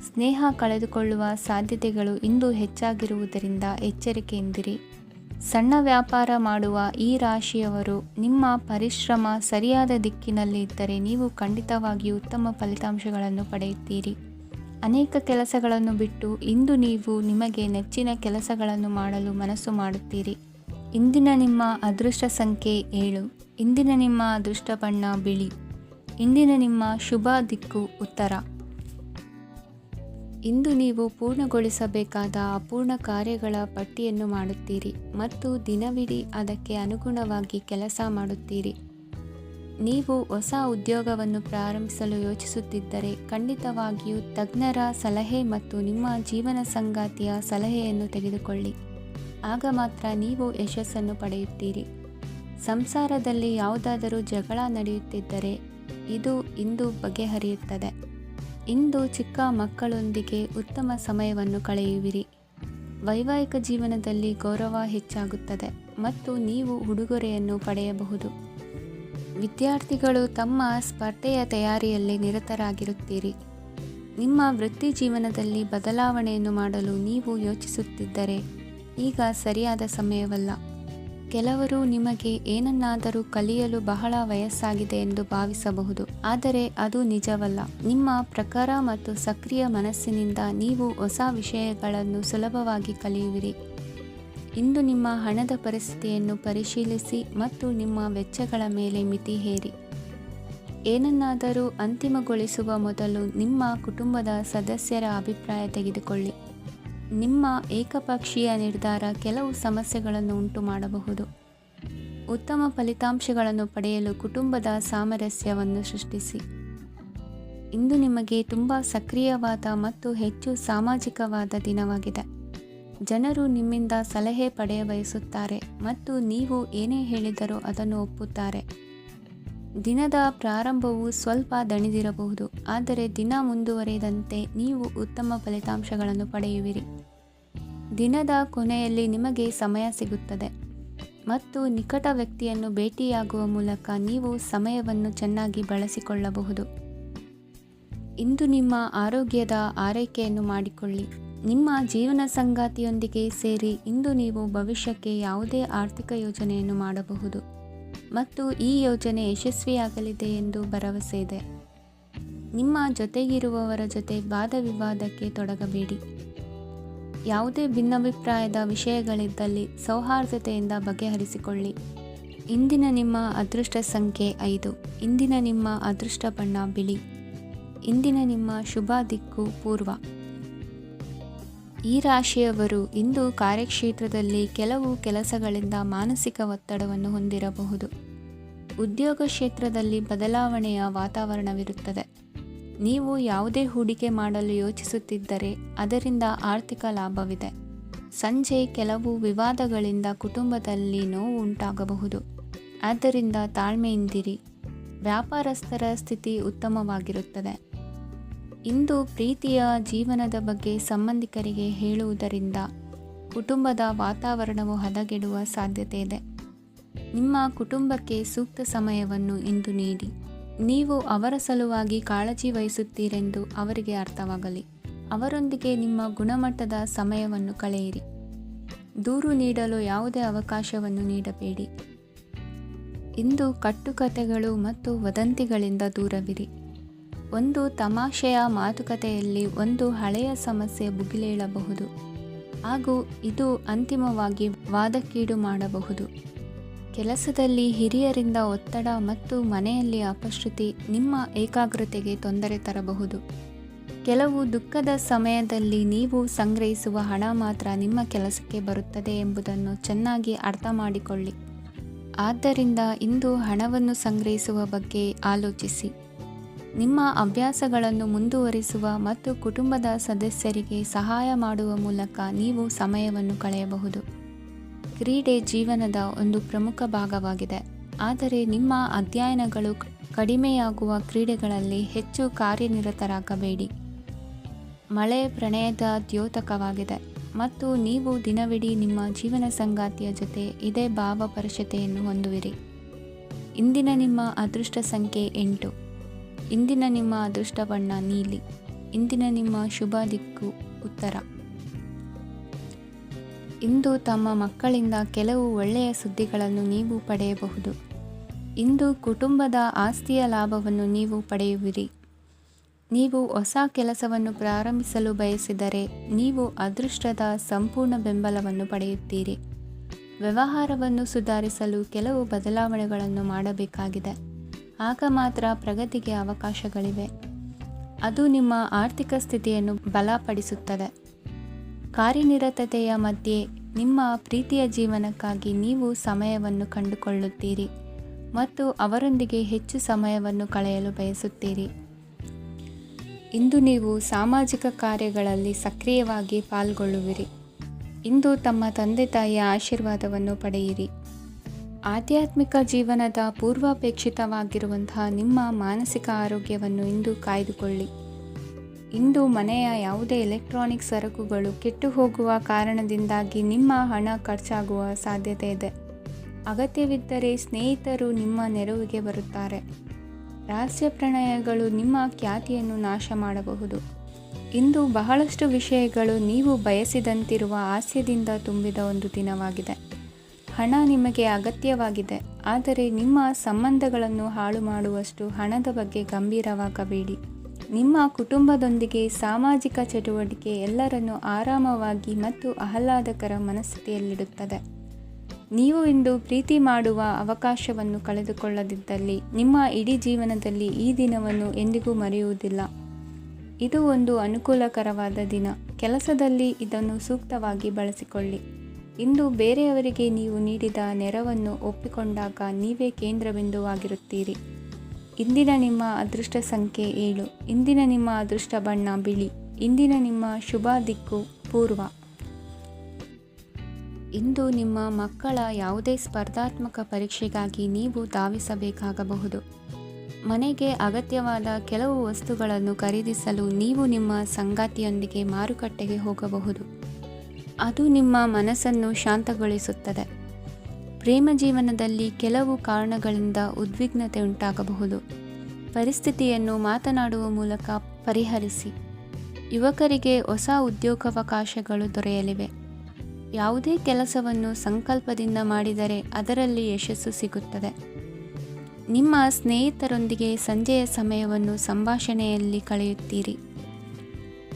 ಸ್ನೇಹ ಕಳೆದುಕೊಳ್ಳುವ ಸಾಧ್ಯತೆಗಳು ಇಂದು ಹೆಚ್ಚಾಗಿರುವುದರಿಂದ ಎಚ್ಚರಿಕೆಯಿಂದಿರಿ. ಸಣ್ಣ ವ್ಯಾಪಾರ ಮಾಡುವ ಈ ರಾಶಿಯವರು ನಿಮ್ಮ ಪರಿಶ್ರಮ ಸರಿಯಾದ ದಿಕ್ಕಿನಲ್ಲಿ ಇದ್ದರೆ ನೀವು ಖಂಡಿತವಾಗಿಯೂ ಉತ್ತಮ ಫಲಿತಾಂಶಗಳನ್ನು ಪಡೆಯುತ್ತೀರಿ. ಅನೇಕ ಕೆಲಸಗಳನ್ನು ಬಿಟ್ಟು ಇಂದು ನೀವು ನಿಮಗೆ ನೆಚ್ಚಿನ ಕೆಲಸಗಳನ್ನು ಮಾಡಲು ಮನಸ್ಸು ಮಾಡುತ್ತೀರಿ. ಇಂದಿನ ನಿಮ್ಮ ಅದೃಷ್ಟ ಸಂಖ್ಯೆ 7. ಇಂದಿನ ನಿಮ್ಮ ಅದೃಷ್ಟ ಬಣ್ಣ ಬಿಳಿ. ಇಂದಿನ ನಿಮ್ಮ ಶುಭ ದಿಕ್ಕು ಉತ್ತರ. ಇಂದು ನೀವು ಪೂರ್ಣಗೊಳಿಸಬೇಕಾದ ಅಪೂರ್ಣ ಕಾರ್ಯಗಳ ಪಟ್ಟಿಯನ್ನು ಮಾಡುತ್ತೀರಿ ಮತ್ತು ದಿನವಿಡೀ ಅದಕ್ಕೆ ಅನುಗುಣವಾಗಿ ಕೆಲಸ ಮಾಡುತ್ತೀರಿ. ನೀವು ಹೊಸ ಉದ್ಯೋಗವನ್ನು ಪ್ರಾರಂಭಿಸಲು ಯೋಚಿಸುತ್ತಿದ್ದರೆ ಖಂಡಿತವಾಗಿಯೂ ತಜ್ಞರ ಸಲಹೆ ಮತ್ತು ನಿಮ್ಮ ಜೀವನ ಸಂಗಾತಿಯ ಸಲಹೆಯನ್ನು ತೆಗೆದುಕೊಳ್ಳಿ. ಆಗ ಮಾತ್ರ ನೀವು ಯಶಸ್ಸನ್ನು ಪಡೆಯುತ್ತೀರಿ. ಸಂಸಾರದಲ್ಲಿ ಯಾವುದಾದರೂ ಜಗಳ ನಡೆಯುತ್ತಿದ್ದರೆ ಇದು ಇಂದು ಬಗೆಹರಿಯುತ್ತದೆ. ಇಂದು ಚಿಕ್ಕ ಮಕ್ಕಳೊಂದಿಗೆ ಉತ್ತಮ ಸಮಯವನ್ನು ಕಳೆಯುವಿರಿ. ವೈವಾಹಿಕ ಜೀವನದಲ್ಲಿ ಗೌರವ ಹೆಚ್ಚಾಗುತ್ತದೆ ಮತ್ತು ನೀವು ಉಡುಗೊರೆಯನ್ನು ಪಡೆಯಬಹುದು. ವಿದ್ಯಾರ್ಥಿಗಳು ತಮ್ಮ ಸ್ಪರ್ಧೆಯ ತಯಾರಿಯಲ್ಲಿ ನಿರತರಾಗಿರುತ್ತೀರಿ. ನಿಮ್ಮ ವೃತ್ತಿ ಜೀವನದಲ್ಲಿ ಬದಲಾವಣೆಯನ್ನು ಮಾಡಲು ನೀವು ಯೋಚಿಸುತ್ತಿದ್ದರೆ ಈಗ ಸರಿಯಾದ ಸಮಯವಲ್ಲ. ಕೆಲವರು ನಿಮಗೆ ಏನನ್ನಾದರೂ ಕಲಿಯಲು ಬಹಳ ವಯಸ್ಸಾಗಿದೆ ಎಂದು ಭಾವಿಸಬಹುದು, ಆದರೆ ಅದು ನಿಜವಲ್ಲ. ನಿಮ್ಮ ಪ್ರಖರ ಮತ್ತು ಸಕ್ರಿಯ ಮನಸ್ಸಿನಿಂದ ನೀವು ಹೊಸ ವಿಷಯಗಳನ್ನು ಸುಲಭವಾಗಿ ಕಲಿಯುವಿರಿ. ಇಂದು ನಿಮ್ಮ ಹಣದ ಪರಿಸ್ಥಿತಿಯನ್ನು ಪರಿಶೀಲಿಸಿ ಮತ್ತು ನಿಮ್ಮ ವೆಚ್ಚಗಳ ಮೇಲೆ ಮಿತಿ ಹೇರಿ. ಏನನ್ನಾದರೂ ಅಂತಿಮಗೊಳಿಸುವ ಮೊದಲು ನಿಮ್ಮ ಕುಟುಂಬದ ಸದಸ್ಯರ ಅಭಿಪ್ರಾಯ ತೆಗೆದುಕೊಳ್ಳಿ. ನಿಮ್ಮ ಏಕಪಕ್ಷೀಯ ನಿರ್ಧಾರ ಕೆಲವು ಸಮಸ್ಯೆಗಳನ್ನು ಉಂಟು ಮಾಡಬಹುದು. ಉತ್ತಮ ಫಲಿತಾಂಶಗಳನ್ನು ಪಡೆಯಲು ಕುಟುಂಬದ ಸಾಮರಸ್ಯವನ್ನು ಸೃಷ್ಟಿಸಿ. ಇಂದು ನಿಮಗೆ ತುಂಬ ಸಕ್ರಿಯವಾದ ಮತ್ತು ಹೆಚ್ಚು ಸಾಮಾಜಿಕವಾದ ದಿನವಾಗಿದೆ. ಜನರು ನಿಮ್ಮಿಂದ ಸಲಹೆ ಪಡೆಯ ಬಯಸುತ್ತಾರೆ ಮತ್ತು ನೀವು ಏನೇ ಹೇಳಿದರೂ ಅದನ್ನು ಒಪ್ಪುತ್ತಾರೆ. ದಿನದ ಪ್ರಾರಂಭವು ಸ್ವಲ್ಪ ದಣಿದಿರಬಹುದು, ಆದರೆ ದಿನ ಮುಂದುವರಿದಂತೆ ನೀವು ಉತ್ತಮ ಫಲಿತಾಂಶಗಳನ್ನು ಪಡೆಯುವಿರಿ. ದಿನದ ಕೊನೆಯಲ್ಲಿ ನಿಮಗೆ ಸಮಯ ಸಿಗುತ್ತದೆ ಮತ್ತು ನಿಕಟ ವ್ಯಕ್ತಿಯನ್ನು ಭೇಟಿಯಾಗುವ ಮೂಲಕ ನೀವು ಸಮಯವನ್ನು ಚೆನ್ನಾಗಿ ಬಳಸಿಕೊಳ್ಳಬಹುದು. ಇಂದು ನಿಮ್ಮ ಆರೋಗ್ಯದ ಆರೈಕೆಯನ್ನು ಮಾಡಿಕೊಳ್ಳಿ. ನಿಮ್ಮ ಜೀವನ ಸಂಗಾತಿಯೊಂದಿಗೆ ಸೇರಿ ಇಂದು ನೀವು ಭವಿಷ್ಯಕ್ಕೆ ಯಾವುದೇ ಆರ್ಥಿಕ ಯೋಜನೆಯನ್ನು ಮಾಡಬಹುದು ಮತ್ತು ಈ ಯೋಜನೆ ಯಶಸ್ವಿಯಾಗಲಿದೆ ಎಂದು ಭರವಸೆ ಇದೆ. ನಿಮ್ಮ ಜೊತೆಗಿರುವವರ ಜೊತೆ ವಾದ ವಿವಾದಕ್ಕೆ ತೊಡಗಬೇಡಿ. ಯಾವುದೇ ಭಿನ್ನಾಭಿಪ್ರಾಯದ ವಿಷಯಗಳಿದ್ದಲ್ಲಿ ಸೌಹಾರ್ದತೆಯಿಂದ ಬಗೆಹರಿಸಿಕೊಳ್ಳಿ. ಇಂದಿನ ನಿಮ್ಮ ಅದೃಷ್ಟ ಸಂಖ್ಯೆ 5. ಇಂದಿನ ನಿಮ್ಮ ಅದೃಷ್ಟ ಬಣ್ಣ ಬಿಳಿ. ಇಂದಿನ ನಿಮ್ಮ ಶುಭ ದಿಕ್ಕು ಪೂರ್ವ. ಈ ರಾಶಿಯವರು ಇಂದು ಕಾರ್ಯಕ್ಷೇತ್ರದಲ್ಲಿ ಕೆಲವು ಕೆಲಸಗಳಿಂದ ಮಾನಸಿಕ ಒತ್ತಡವನ್ನು ಹೊಂದಿರಬಹುದು. ಉದ್ಯೋಗ ಕ್ಷೇತ್ರದಲ್ಲಿ ಬದಲಾವಣೆಯ ವಾತಾವರಣವಿರುತ್ತದೆ. ನೀವು ಯಾವುದೇ ಹೂಡಿಕೆ ಮಾಡಲು ಯೋಚಿಸುತ್ತಿದ್ದರೆ ಅದರಿಂದ ಆರ್ಥಿಕ ಲಾಭವಿದೆ. ಸಂಜೆ ಕೆಲವು ವಿವಾದಗಳಿಂದ ಕುಟುಂಬದಲ್ಲಿ ನೋವು ಉಂಟಾಗಬಹುದು, ಆದ್ದರಿಂದ ತಾಳ್ಮೆಯಿಂದಿರಿ. ವ್ಯಾಪಾರಸ್ಥರ ಸ್ಥಿತಿ ಉತ್ತಮವಾಗಿರುತ್ತದೆ. ಇಂದು ಪ್ರೀತಿಯ ಜೀವನದ ಬಗ್ಗೆ ಸಂಬಂಧಿಕರಿಗೆ ಹೇಳುವುದರಿಂದ ಕುಟುಂಬದ ವಾತಾವರಣವು ಹದಗೆಡುವ ಸಾಧ್ಯತೆ ಇದೆ. ನಿಮ್ಮ ಕುಟುಂಬಕ್ಕೆ ಸೂಕ್ತ ಸಮಯವನ್ನು ಇಂದು ನೀಡಿ. ನೀವು ಅವರ ಸಲುವಾಗಿ ಕಾಳಜಿ ವಹಿಸುತ್ತೀರೆಂದು ಅವರಿಗೆ ಅರ್ಥವಾಗಲಿ. ಅವರೊಂದಿಗೆ ನಿಮ್ಮ ಗುಣಮಟ್ಟದ ಸಮಯವನ್ನು ಕಳೆಯಿರಿ. ದೂರು ನೀಡಲು ಯಾವುದೇ ಅವಕಾಶವನ್ನು ನೀಡಬೇಡಿ. ಇಂದು ಕಟ್ಟುಕತೆಗಳು ಮತ್ತು ವದಂತಿಗಳಿಂದ ದೂರವಿರಿ. ಒಂದು ತಮಾಷೆಯ ಮಾತುಕತೆಯಲ್ಲಿ ಒಂದು ಹಳೆಯ ಸಮಸ್ಯೆ ಭುಗಿಲೇಳಬಹುದು ಹಾಗೂ ಇದು ಅಂತಿಮವಾಗಿ ವಾದಕ್ಕೀಡು ಮಾಡಬಹುದು. ಕೆಲಸದಲ್ಲಿ ಹಿರಿಯರಿಂದ ಒತ್ತಡ ಮತ್ತು ಮನೆಯಲ್ಲಿ ಅಪಶ್ರುತಿ ನಿಮ್ಮ ಏಕಾಗ್ರತೆಗೆ ತೊಂದರೆ ತರಬಹುದು. ಕೆಲವು ದುಃಖದ ಸಮಯದಲ್ಲಿ ನೀವು ಸಂಗ್ರಹಿಸುವ ಹಣ ಮಾತ್ರ ನಿಮ್ಮ ಕೆಲಸಕ್ಕೆ ಬರುತ್ತದೆ ಎಂಬುದನ್ನು ಚೆನ್ನಾಗಿ ಅರ್ಥ ಮಾಡಿಕೊಳ್ಳಿ. ಆದ್ದರಿಂದ ಇಂದು ಹಣವನ್ನು ಸಂಗ್ರಹಿಸುವ ಬಗ್ಗೆ ಆಲೋಚಿಸಿ. ನಿಮ್ಮ ಅಭ್ಯಾಸಗಳನ್ನು ಮುಂದುವರಿಸುವ ಮತ್ತು ಕುಟುಂಬದ ಸದಸ್ಯರಿಗೆ ಸಹಾಯ ಮಾಡುವ ಮೂಲಕ ನೀವು ಸಮಯವನ್ನು ಕಳೆಯಬಹುದು. ಕ್ರೀಡೆ ಜೀವನದ ಒಂದು ಪ್ರಮುಖ ಭಾಗವಾಗಿದೆ, ಆದರೆ ನಿಮ್ಮ ಅಧ್ಯಯನಗಳು ಕಡಿಮೆಯಾಗುವ ಕ್ರೀಡೆಗಳಲ್ಲಿ ಹೆಚ್ಚು ಕಾರ್ಯನಿರತರಾಗಬೇಡಿ. ಮಳೆ ಪ್ರಣಯದ ದ್ಯೋತಕವಾಗಿದೆ ಮತ್ತು ನೀವು ದಿನವಿಡೀ ನಿಮ್ಮ ಜೀವನ ಸಂಗಾತಿಯ ಜೊತೆ ಇದೇ ಭಾವಪರಶತೆಯನ್ನು ಹೊಂದುವಿರಿ. ಇಂದಿನ ನಿಮ್ಮ ಅದೃಷ್ಟ ಸಂಖ್ಯೆ 8. ಇಂದಿನ ನಿಮ್ಮ ಅದೃಷ್ಟ ಬಣ್ಣ ನೀಲಿ. ಇಂದಿನ ನಿಮ್ಮ ಶುಭ ದಿಕ್ಕು ಉತ್ತರ. ಇಂದು ತಮ್ಮ ಮಕ್ಕಳಿಂದ ಕೆಲವು ಒಳ್ಳೆಯ ಸುದ್ದಿಗಳನ್ನು ನೀವು ಪಡೆಯಬಹುದು. ಇಂದು ಕುಟುಂಬದ ಆಸ್ತಿಯ ಲಾಭವನ್ನು ನೀವು ಪಡೆಯುವಿರಿ. ನೀವು ಹೊಸ ಕೆಲಸವನ್ನು ಪ್ರಾರಂಭಿಸಲು ಬಯಸಿದರೆ ನೀವು ಅದೃಷ್ಟದ ಸಂಪೂರ್ಣ ಬೆಂಬಲವನ್ನು ಪಡೆಯುತ್ತೀರಿ. ವ್ಯವಹಾರವನ್ನು ಸುಧಾರಿಸಲು ಕೆಲವು ಬದಲಾವಣೆಗಳನ್ನು ಮಾಡಬೇಕಾಗಿದೆ. ಆಗ ಮಾತ್ರ ಪ್ರಗತಿಗೆ ಅವಕಾಶಗಳಿವೆ. ಅದು ನಿಮ್ಮ ಆರ್ಥಿಕ ಸ್ಥಿತಿಯನ್ನು ಬಲಪಡಿಸುತ್ತದೆ. ಕಾರ್ಯನಿರತತೆಯ ಮಧ್ಯೆ ನಿಮ್ಮ ಪ್ರೀತಿಯ ಜೀವನಕ್ಕಾಗಿ ನೀವು ಸಮಯವನ್ನು ಕಂಡುಕೊಳ್ಳುತ್ತೀರಿ ಮತ್ತು ಅವರೊಂದಿಗೆ ಹೆಚ್ಚು ಸಮಯವನ್ನು ಕಳೆಯಲು ಬಯಸುತ್ತೀರಿ. ಇಂದು ನೀವು ಸಾಮಾಜಿಕ ಕಾರ್ಯಗಳಲ್ಲಿ ಸಕ್ರಿಯವಾಗಿ ಪಾಲ್ಗೊಳ್ಳುವಿರಿ. ಇಂದು ತಮ್ಮ ತಂದೆ ತಾಯಿಯ ಆಶೀರ್ವಾದವನ್ನು ಪಡೆಯಿರಿ. ಆಧ್ಯಾತ್ಮಿಕ ಜೀವನದ ಪೂರ್ವಾಪೇಕ್ಷಿತವಾಗಿರುವಂತಹ ನಿಮ್ಮ ಮಾನಸಿಕ ಆರೋಗ್ಯವನ್ನು ಇಂದು ಕಾಯ್ದುಕೊಳ್ಳಿ. ಇಂದು ಮನೆಯ ಯಾವುದೇ ಎಲೆಕ್ಟ್ರಾನಿಕ್ ಸರಕುಗಳು ಕೆಟ್ಟು ಹೋಗುವ ಕಾರಣದಿಂದಾಗಿ ನಿಮ್ಮ ಹಣ ಖರ್ಚಾಗುವ ಸಾಧ್ಯತೆ ಇದೆ. ಅಗತ್ಯವಿದ್ದರೆ ಸ್ನೇಹಿತರು ನಿಮ್ಮ ನೆರವಿಗೆ ಬರುತ್ತಾರೆ. ರಹಸ್ಯ ಪ್ರಣಯಗಳು ನಿಮ್ಮ ಖ್ಯಾತಿಯನ್ನು ನಾಶ ಮಾಡಬಹುದು. ಇಂದು ಬಹಳಷ್ಟು ವಿಷಯಗಳು ನೀವು ಬಯಸಿದಂತಿರುವ ಹಾಸ್ಯದಿಂದ ತುಂಬಿದ ಒಂದು ದಿನವಾಗಿದೆ. ಹಣ ನಿಮಗೆ ಅಗತ್ಯವಾಗಿದೆ, ಆದರೆ ನಿಮ್ಮ ಸಂಬಂಧಗಳನ್ನು ಹಾಳು ಮಾಡುವಷ್ಟು ಹಣದ ಬಗ್ಗೆ ಗಂಭೀರವಾಗಬೇಡಿ. ನಿಮ್ಮ ಕುಟುಂಬದೊಂದಿಗೆ ಸಾಮಾಜಿಕ ಚಟುವಟಿಕೆ ಎಲ್ಲರನ್ನೂ ಆರಾಮವಾಗಿ ಮತ್ತು ಆಹ್ಲಾದಕರ ಮನಸ್ಥಿತಿಯಲ್ಲಿಡುತ್ತದೆ. ನೀವು ಇಂದು ಪ್ರೀತಿ ಮಾಡುವ ಅವಕಾಶವನ್ನು ಕಳೆದುಕೊಳ್ಳದಿದ್ದಲ್ಲಿ ನಿಮ್ಮ ಇಡೀ ಜೀವನದಲ್ಲಿ ಈ ದಿನವನ್ನು ಎಂದಿಗೂ ಮರೆಯುವುದಿಲ್ಲ. ಇದು ಒಂದು ಅನುಕೂಲಕರವಾದ ದಿನ. ಕೆಲಸದಲ್ಲಿ ಇದನ್ನು ಸೂಕ್ತವಾಗಿ ಬಳಸಿಕೊಳ್ಳಿ. ಇಂದು ಬೇರೆಯವರಿಗೆ ನೀವು ನೀಡಿದ ನೆರವನ್ನು ಒಪ್ಪಿಕೊಂಡಾಗ ನೀವೇ ಕೇಂದ್ರಬಿಂದುವಾಗಿರುತ್ತೀರಿ. ಇಂದಿನ ನಿಮ್ಮ ಅದೃಷ್ಟ ಸಂಖ್ಯೆ 7. ಇಂದಿನ ನಿಮ್ಮ ಅದೃಷ್ಟ ಬಣ್ಣ ಬಿಳಿ. ಇಂದಿನ ನಿಮ್ಮ ಶುಭ ದಿಕ್ಕು ಪೂರ್ವ. ಇಂದು ನಿಮ್ಮ ಮಕ್ಕಳ ಯಾವುದೇ ಸ್ಪರ್ಧಾತ್ಮಕ ಪರೀಕ್ಷೆಗಾಗಿ ನೀವು ಧಾವಿಸಬೇಕಾಗಬಹುದು. ಮನೆಗೆ ಅಗತ್ಯವಾದ ಕೆಲವು ವಸ್ತುಗಳನ್ನು ಖರೀದಿಸಲು ನೀವು ನಿಮ್ಮ ಸಂಗಾತಿಯೊಂದಿಗೆ ಮಾರುಕಟ್ಟೆಗೆ ಹೋಗಬಹುದು. ಅದು ನಿಮ್ಮ ಮನಸ್ಸನ್ನು ಶಾಂತಗೊಳಿಸುತ್ತದೆ. ಪ್ರೇಮ ಜೀವನದಲ್ಲಿ ಕೆಲವು ಕಾರಣಗಳಿಂದ ಉದ್ವಿಗ್ನತೆ ಉಂಟಾಗಬಹುದು. ಪರಿಸ್ಥಿತಿಯನ್ನು ಮಾತನಾಡುವ ಮೂಲಕ ಪರಿಹರಿಸಿ. ಯುವಕರಿಗೆ ಹೊಸ ಉದ್ಯೋಗಾವಕಾಶಗಳು ದೊರೆಯಲಿವೆ. ಯಾವುದೇ ಕೆಲಸವನ್ನು ಸಂಕಲ್ಪದಿಂದ ಮಾಡಿದರೆ ಅದರಲ್ಲಿ ಯಶಸ್ಸು ಸಿಗುತ್ತದೆ. ನಿಮ್ಮ ಸ್ನೇಹಿತರೊಂದಿಗೆ ಸಂಜೆಯ ಸಮಯವನ್ನು ಸಂಭಾಷಣೆಯಲ್ಲಿ ಕಳೆಯುತ್ತೀರಿ.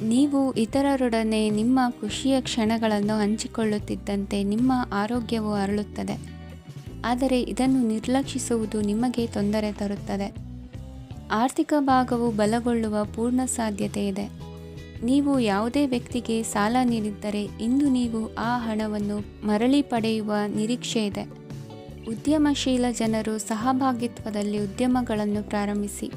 ನೀವು ಇತರರೊಡನೆ ನಿಮ್ಮ ಖುಷಿಯ ಕ್ಷಣಗಳನ್ನು ಹಂಚಿಕೊಳ್ಳುತ್ತಿದ್ದಂತೆ ನಿಮ್ಮ ಆರೋಗ್ಯವು ಅರಳುತ್ತದೆ. ಆದರೆ ಇದನ್ನು ನಿರ್ಲಕ್ಷಿಸುವುದು ನಿಮಗೆ ತೊಂದರೆ ತರುತ್ತದೆ. ಆರ್ಥಿಕ ಭಾಗವು ಬಲಗೊಳ್ಳುವ ಪೂರ್ಣ ಸಾಧ್ಯತೆ ಇದೆ. ನೀವು ಯಾವುದೇ ವ್ಯಕ್ತಿಗೆ ಸಾಲ ನೀಡಿದ್ದರೆ ಇಂದು ನೀವು ಆ ಹಣವನ್ನು ಮರಳಿ ಪಡೆಯುವ ನಿರೀಕ್ಷೆ ಇದೆ. ಉದ್ಯಮಶೀಲ ಜನರು ಸಹಭಾಗಿತ್ವದಲ್ಲಿ ಉದ್ಯಮಗಳನ್ನು ಪ್ರಾರಂಭಿಸಿ.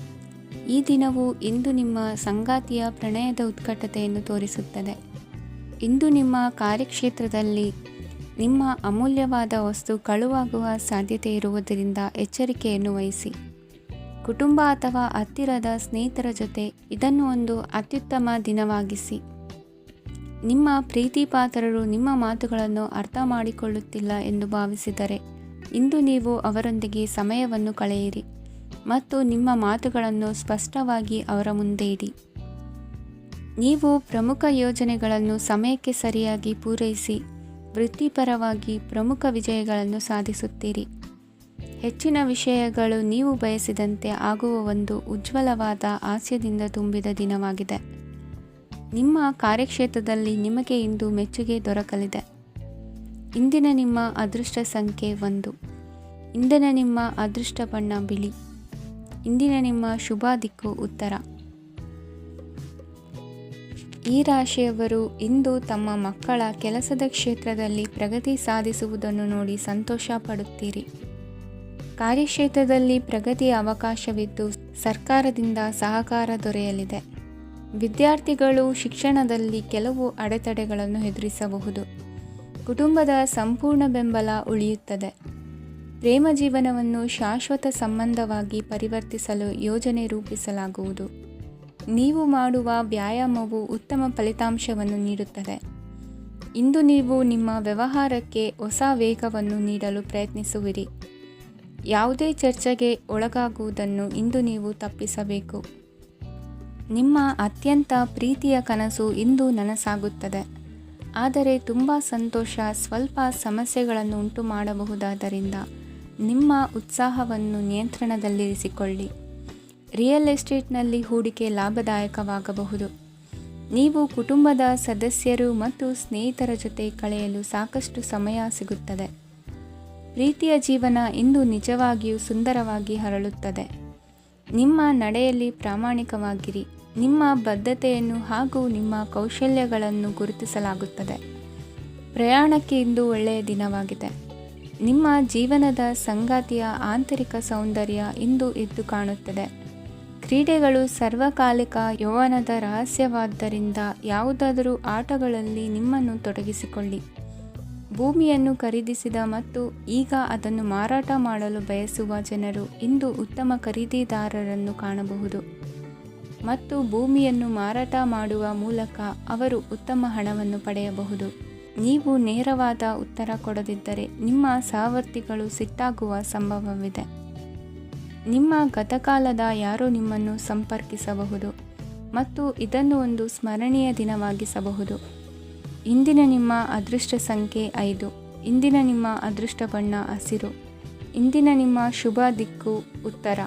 ಈ ದಿನವು ಇಂದು ನಿಮ್ಮ ಸಂಗಾತಿಯ ಪ್ರಣಯದ ಉತ್ಕಟತೆಯನ್ನು ತೋರಿಸುತ್ತದೆ. ಇಂದು ನಿಮ್ಮ ಕಾರ್ಯಕ್ಷೇತ್ರದಲ್ಲಿ ನಿಮ್ಮ ಅಮೂಲ್ಯವಾದ ವಸ್ತು ಕಳುವಾಗುವ ಸಾಧ್ಯತೆ ಇರುವುದರಿಂದ ಎಚ್ಚರಿಕೆಯನ್ನು ವಹಿಸಿ. ಕುಟುಂಬ ಅಥವಾ ಹತ್ತಿರದ ಸ್ನೇಹಿತರ ಜೊತೆ ಇದನ್ನು ಒಂದು ಅತ್ಯುತ್ತಮ ದಿನವಾಗಿಸಿ. ನಿಮ್ಮ ಪ್ರೀತಿಪಾತ್ರರು ನಿಮ್ಮ ಮಾತುಗಳನ್ನು ಅರ್ಥ ಮಾಡಿಕೊಳ್ಳುತ್ತಿಲ್ಲ ಎಂದು ಭಾವಿಸಿದರೆ ಇಂದು ನೀವು ಅವರೊಂದಿಗೆ ಸಮಯವನ್ನು ಕಳೆಯಿರಿ ಮತ್ತು ನಿಮ್ಮ ಮಾತುಗಳನ್ನು ಸ್ಪಷ್ಟವಾಗಿ ಅವರ ಮುಂದೆ ಇಡಿ. ನೀವು ಪ್ರಮುಖ ಯೋಜನೆಗಳನ್ನು ಸಮಯಕ್ಕೆ ಸರಿಯಾಗಿ ಪೂರೈಸಿ ವೃತ್ತಿಪರವಾಗಿ ಪ್ರಮುಖ ವಿಜಯಗಳನ್ನು ಸಾಧಿಸುತ್ತೀರಿ. ಹೆಚ್ಚಿನ ವಿಷಯಗಳು ನೀವು ಬಯಸಿದಂತೆ ಆಗುವ ಒಂದು ಉಜ್ವಲವಾದ ಹಾಸ್ಯದಿಂದ ತುಂಬಿದ ದಿನವಾಗಿದೆ. ನಿಮ್ಮ ಕಾರ್ಯಕ್ಷೇತ್ರದಲ್ಲಿ ನಿಮಗೆ ಇಂದು ಮೆಚ್ಚುಗೆ ದೊರಕಲಿದೆ. ಇಂದಿನ ನಿಮ್ಮ ಅದೃಷ್ಟ ಸಂಖ್ಯೆ 1. ಇಂದಿನ ನಿಮ್ಮ ಅದೃಷ್ಟ ಬಣ್ಣ ಬಿಳಿ. ಇಂದಿನ ನಿಮ್ಮ ಶುಭ ದಿಕ್ಕು ಉತ್ತರ. ಈ ರಾಶಿಯವರು ಇಂದು ತಮ್ಮ ಮಕ್ಕಳ ಕೆಲಸದ ಕ್ಷೇತ್ರದಲ್ಲಿ ಪ್ರಗತಿ ಸಾಧಿಸುವುದನ್ನು ನೋಡಿ ಸಂತೋಷ ಪಡುತ್ತೀರಿ. ಕಾರ್ಯಕ್ಷೇತ್ರದಲ್ಲಿ ಪ್ರಗತಿಯ ಅವಕಾಶವಿದ್ದು ಸರ್ಕಾರದಿಂದ ಸಹಕಾರ ದೊರೆಯಲಿದೆ. ವಿದ್ಯಾರ್ಥಿಗಳು ಶಿಕ್ಷಣದಲ್ಲಿ ಕೆಲವು ಅಡೆತಡೆಗಳನ್ನು ಎದುರಿಸಬಹುದು. ಕುಟುಂಬದ ಸಂಪೂರ್ಣ ಬೆಂಬಲ ಉಳಿಯುತ್ತದೆ. ಪ್ರೇಮ ಜೀವನವನ್ನು ಶಾಶ್ವತ ಸಂಬಂಧವಾಗಿ ಪರಿವರ್ತಿಸಲು ಯೋಜನೆ ರೂಪಿಸಲಾಗುವುದು. ನೀವು ಮಾಡುವ ವ್ಯಾಯಾಮವು ಉತ್ತಮ ಫಲಿತಾಂಶವನ್ನು ನೀಡುತ್ತದೆ. ಇಂದು ನೀವು ನಿಮ್ಮ ವ್ಯವಹಾರಕ್ಕೆ ಹೊಸ ವೇಗವನ್ನು ನೀಡಲು ಪ್ರಯತ್ನಿಸುವಿರಿ. ಯಾವುದೇ ಚರ್ಚೆಗೆ ಒಳಗಾಗುವುದನ್ನು ಇಂದು ನೀವು ತಪ್ಪಿಸಬೇಕು. ನಿಮ್ಮ ಅತ್ಯಂತ ಪ್ರೀತಿಯ ಕನಸು ಇಂದು ನನಸಾಗುತ್ತದೆ. ಆದರೆ ತುಂಬ ಸಂತೋಷ ಸ್ವಲ್ಪ ಸಮಸ್ಯೆಗಳನ್ನು ಉಂಟು ಮಾಡಬಹುದಾದ್ದರಿಂದ ನಿಮ್ಮ ಉತ್ಸಾಹವನ್ನು ನಿಯಂತ್ರಣದಲ್ಲಿರಿಸಿಕೊಳ್ಳಿ. ರಿಯಲ್ ಎಸ್ಟೇಟ್ನಲ್ಲಿ ಹೂಡಿಕೆ ಲಾಭದಾಯಕವಾಗಬಹುದು. ನೀವು ಕುಟುಂಬದ ಸದಸ್ಯರು ಮತ್ತು ಸ್ನೇಹಿತರ ಜೊತೆ ಕಳೆಯಲು ಸಾಕಷ್ಟು ಸಮಯ ಸಿಗುತ್ತದೆ. ಪ್ರೀತಿಯ ಜೀವನ ಇಂದು ನಿಜವಾಗಿಯೂ ಸುಂದರವಾಗಿ ಹರಳುತ್ತದೆ. ನಿಮ್ಮ ನಡೆಯಲ್ಲಿ ಪ್ರಾಮಾಣಿಕವಾಗಿರಿ. ನಿಮ್ಮ ಬದ್ಧತೆಯನ್ನು ಹಾಗೂ ನಿಮ್ಮ ಕೌಶಲ್ಯಗಳನ್ನು ಗುರುತಿಸಲಾಗುತ್ತದೆ. ಪ್ರಯಾಣಕ್ಕೆ ಇಂದು ಒಳ್ಳೆಯ ದಿನವಾಗಿದೆ. ನಿಮ್ಮ ಜೀವನದ ಸಂಗಾತಿಯ ಆಂತರಿಕ ಸೌಂದರ್ಯ ಇಂದು ಎದ್ದು ಕಾಣುತ್ತದೆ. ಕ್ರೀಡೆಗಳು ಸರ್ವಕಾಲಿಕ ಯೌವನದ ರಹಸ್ಯವಾದ್ದರಿಂದ ಯಾವುದಾದರೂ ಆಟಗಳಲ್ಲಿ ನಿಮ್ಮನ್ನು ತೊಡಗಿಸಿಕೊಳ್ಳಿ. ಭೂಮಿಯನ್ನು ಖರೀದಿಸಿದ ಮತ್ತು ಈಗ ಅದನ್ನು ಮಾರಾಟ ಮಾಡಲು ಬಯಸುವ ಜನರು ಇಂದು ಉತ್ತಮ ಖರೀದಿದಾರರನ್ನು ಕಾಣಬಹುದು ಮತ್ತು ಭೂಮಿಯನ್ನು ಮಾರಾಟ ಮಾಡುವ ಮೂಲಕ ಅವರು ಉತ್ತಮ ಹಣವನ್ನು ಪಡೆಯಬಹುದು. ನೀವು ನೇರವಾದ ಉತ್ತರ ಕೊಡದಿದ್ದರೆ ನಿಮ್ಮ ಸಹವರ್ತಿಗಳು ಸಿಟ್ಟಾಗುವ ಸಂಭವವಿದೆ. ನಿಮ್ಮ ಗತಕಾಲದ ಯಾರೋ ನಿಮ್ಮನ್ನು ಸಂಪರ್ಕಿಸಬಹುದು ಮತ್ತು ಇದನ್ನು ಒಂದು ಸ್ಮರಣೀಯ ದಿನವಾಗಿಸಬಹುದು. ಇಂದಿನ ನಿಮ್ಮ ಅದೃಷ್ಟ ಸಂಖ್ಯೆ 5. ಇಂದಿನ ನಿಮ್ಮ ಅದೃಷ್ಟ ಬಣ್ಣ ಹಸಿರು. ಇಂದಿನ ನಿಮ್ಮ ಶುಭ ದಿಕ್ಕು ಉತ್ತರ.